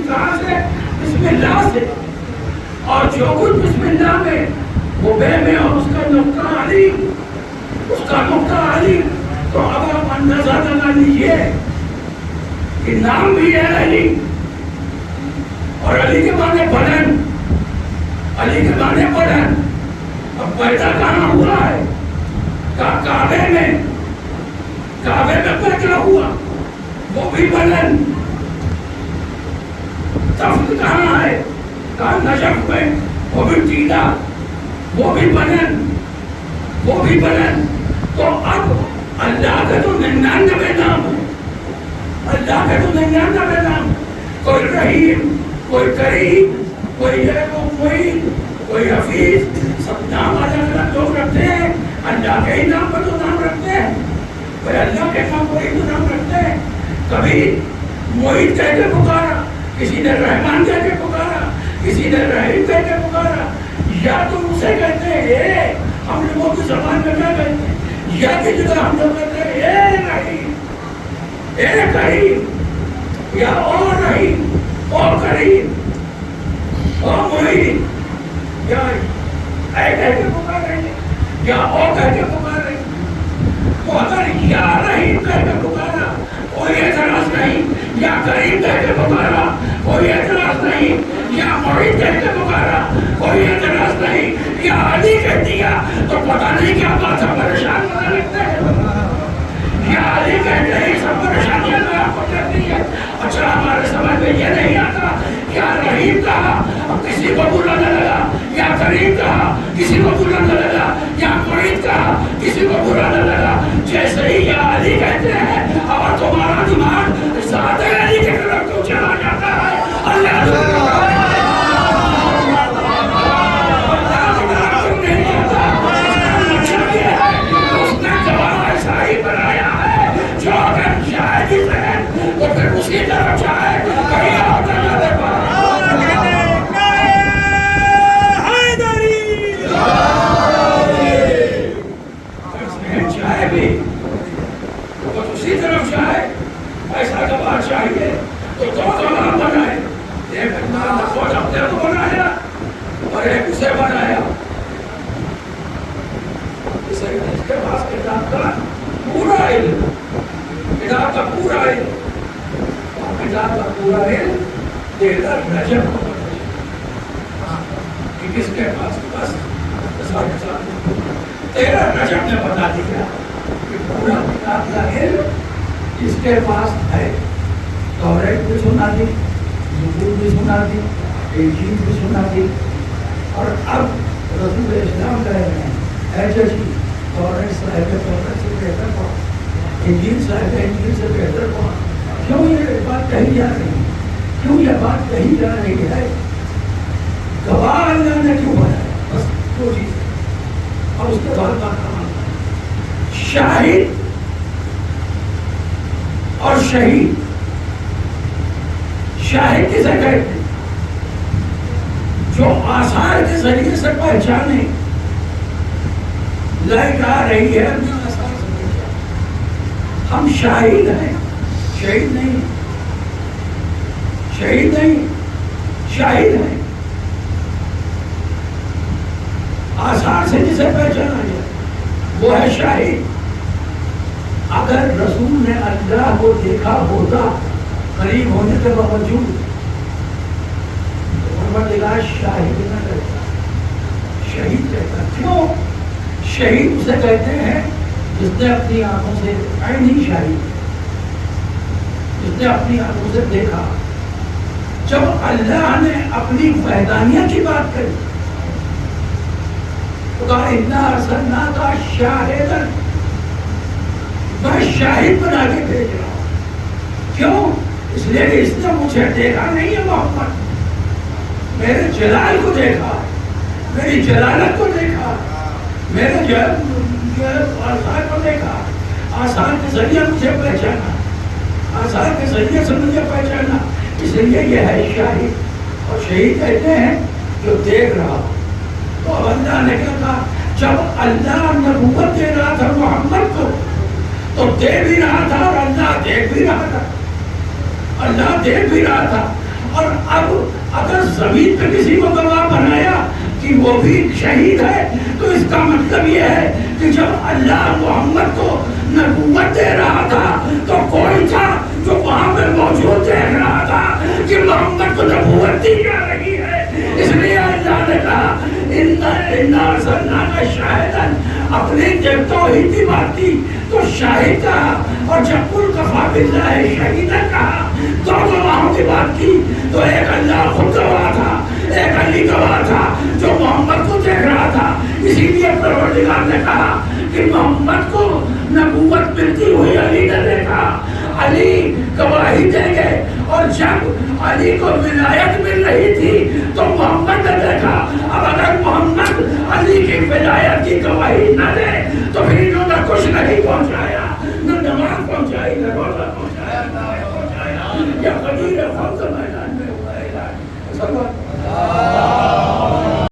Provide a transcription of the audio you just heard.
کہاں سے؟ بسم اللہ سے. اور جو کچھ بسم اللہ میں وہ بے میں اور اس کا نقطہ علی، اس کا نقطہ علی. تو اب آپ اندازہ لگا لیجیے کہ نام بھی ہے علی، اور علی کے معنی بلند، علی کے معنی بلند. اب پیدا کہاں ہوا ہے؟ کعبے میں، کعبے میں پیدا ہوا، وہ بھی بلند. تخت کہاں ہے؟ کہاں؟ نجف میں، وہ بھی ٹیلا، وہ بھی بلند، وہ بھی بلند. تو اب اللہ کا تو 99 نام ہے، اللہ کا تو 99 نام. کوئی رحیم، کوئی کریم، کوئی معین، کوئی حفیظ، سب نام الگ الگ لوگ رکھتے ہیں. اللہ کے ہی نام پر تو نام رکھتے ہیں، کوئی اللہ کے نام پر ہی تو نام رکھتے ہیں. کبھی معین کہہ کے پکارا، کسی نے رحمان کہہ کے پکارا، کسی نے رحیم کہہ کے پکارا. یا تو اسے کہتے ہیں ہم لوگوں کی زبان میں کیا کہتے ہیں، یا کی جگہ ہم لوگ کہتے ہیں اے رحیم، اے کریم، یا او رحیم، او کریم، او معین، یا اے کہہ کے پکار رہے ہیں، یا او کہہ کے پکار رہے ہیں. تو اگر یا رحیم کہہ کے پکارا کوئی اعتراض نہیں، یا کریم کہہ کے پکارا کوئی اعتراض نہیں، یا معین کہہ کے پکارا کوئی اعتراض نہیں، یا علی کہہ دیا تو پتہ نہیں کیا بات ہے، پریشان ہونے لگتے ہیں. یا علی کہتے ہیں سب پریشانیاں میں آپ کو کرتی ہے. اچھا ہمارے سمجھ میں یہ نہیں آتا، یا رحیم کہا اب کسی کو برا نہ لگا، یا کریم کہا کسی کو برا نہ لگا، یا معین کہا کسی کو برا نہ لگا. جیسے ہی یا علی کہتے ہیں اور تمہارا دماغ ذات علی کی طرف تو چلا جاتا ہے. اللہ تو پھر اسی طرف جائے کہیں اور نہ دے جائے بھی تو اسی طرف جائے. ایسا جواب چاہیے تو دو جواب بنائے، ایک اپنے کو بنایا اور ایک اسے بنایا. اس کے پاس کتاب کا پورا علم، کتاب کا پورا علم، کتاب کا پورا علم 13 رجب کو کس کے پاس؟ بس 13 رجب نے بتا دیا کہ پورا کتاب کا علم اس کے پاس ہے. توریت بھی سنا دی، زبور بھی سنا دی، انجیل بھی سنا دی. اور اب رسول اسلام کہہ رہے ہیں اے جی توریت صاحب توریت سے بہتر کون، انجیل صاحب انجیل سے بہتر کون. کیوں یہ بات کہی جا رہی ہے؟ کیوں یہ بات کہی جا رہی ہے؟ گواہ اللہ نے کیوں بنایا؟ بس دو چیز. اور اس کے بعد بات کمال شاہد اور شہید. شاہد کسے کہتے ہیں؟ جو آثار کے ذریعے سے پہچانے لائٹ آ رہی ہے اپنے آثار سے پہچانے. ہم شاہد ہیں، شہید نہیں، شہید نہیں، شاہد ہیں. آثار سے جسے پہچانا جائے وہ ہے شاہد. اگر رسول نے اللہ کو دیکھا ہوتا قریب ہونے کے باوجود پروردگار شاہد نہ کہتا، شہید کہتا. کیوں؟ شہید اسے کہتے ہیں جس نے اپنی آنکھوں سے عینی شاہد، جس نے اپنی آنکھوں سے دیکھا. جب اللہ نے اپنی وحدانیت کی بات کری تو کہا انا ارسلناک شاہدا، میں شاہد بنا کے بھیج رہا ہوں. کیوں؟ اس لیے کہ اس نے مجھے دیکھا نہیں ہے محمد، میرے جلال کو دیکھا، میری جلالت کو دیکھا، میرے آثار کو دیکھا، آثار کے ذریعے مجھے پہچانا، آثار کے ذریعے سے مجھے پہچانا. اس لیے یہ ہے شاہد. اور شہید کہتے ہیں جو دیکھ رہا. تو اب اللہ نے کیا کہا؟ جب اللہ نبوت دے رہا تھا محمد کو تو دے بھی رہا تھا اور اللہ دیکھ بھی رہا تھا. اللہ دیکھ بھی رہا تھا اور اب اگر زمین پہ کسی کو گواہ بنایا کہ وہ بھی شہید ہے تو اس کا مطلب یہ ہے کہ جب اللہ محمد کو نبوت دے رہا تھا تو کوئی تھا جو وہاں پہ موجود دیکھ رہا تھا کہ محمد کو نبوت دی جا رہی ہے. اس لیے اللہ نے کہا شاہدن اپنے توحید کی بات کی تو شاہد کہا, اور جب کل کفا باللہ شہیدہ کہا تو گواہوں کی بات کی تو ایک اللہ خود گواہ تھا, ایک علی گواہ تھا جو محمد کو دیکھ رہا تھا. اسی لیے پروردگار نے کہا کہ محمد کو نبوت ملتی ہوئی علی نے دیکھا, علی گواہی دیں گے. اور جب علی کو ولایت مل رہی تھی تو محمد نے دیکھا. اب اگر محمد علی کی ولایت کی گواہی نہ دے تو پھر انہوں نے کچھ نہیں پہنچایا, نہ نماز پہنچائی, نہ روزہ پہنچایا, نہ پہنچایا. یا قدیر خود میدان میں ہوا ہے.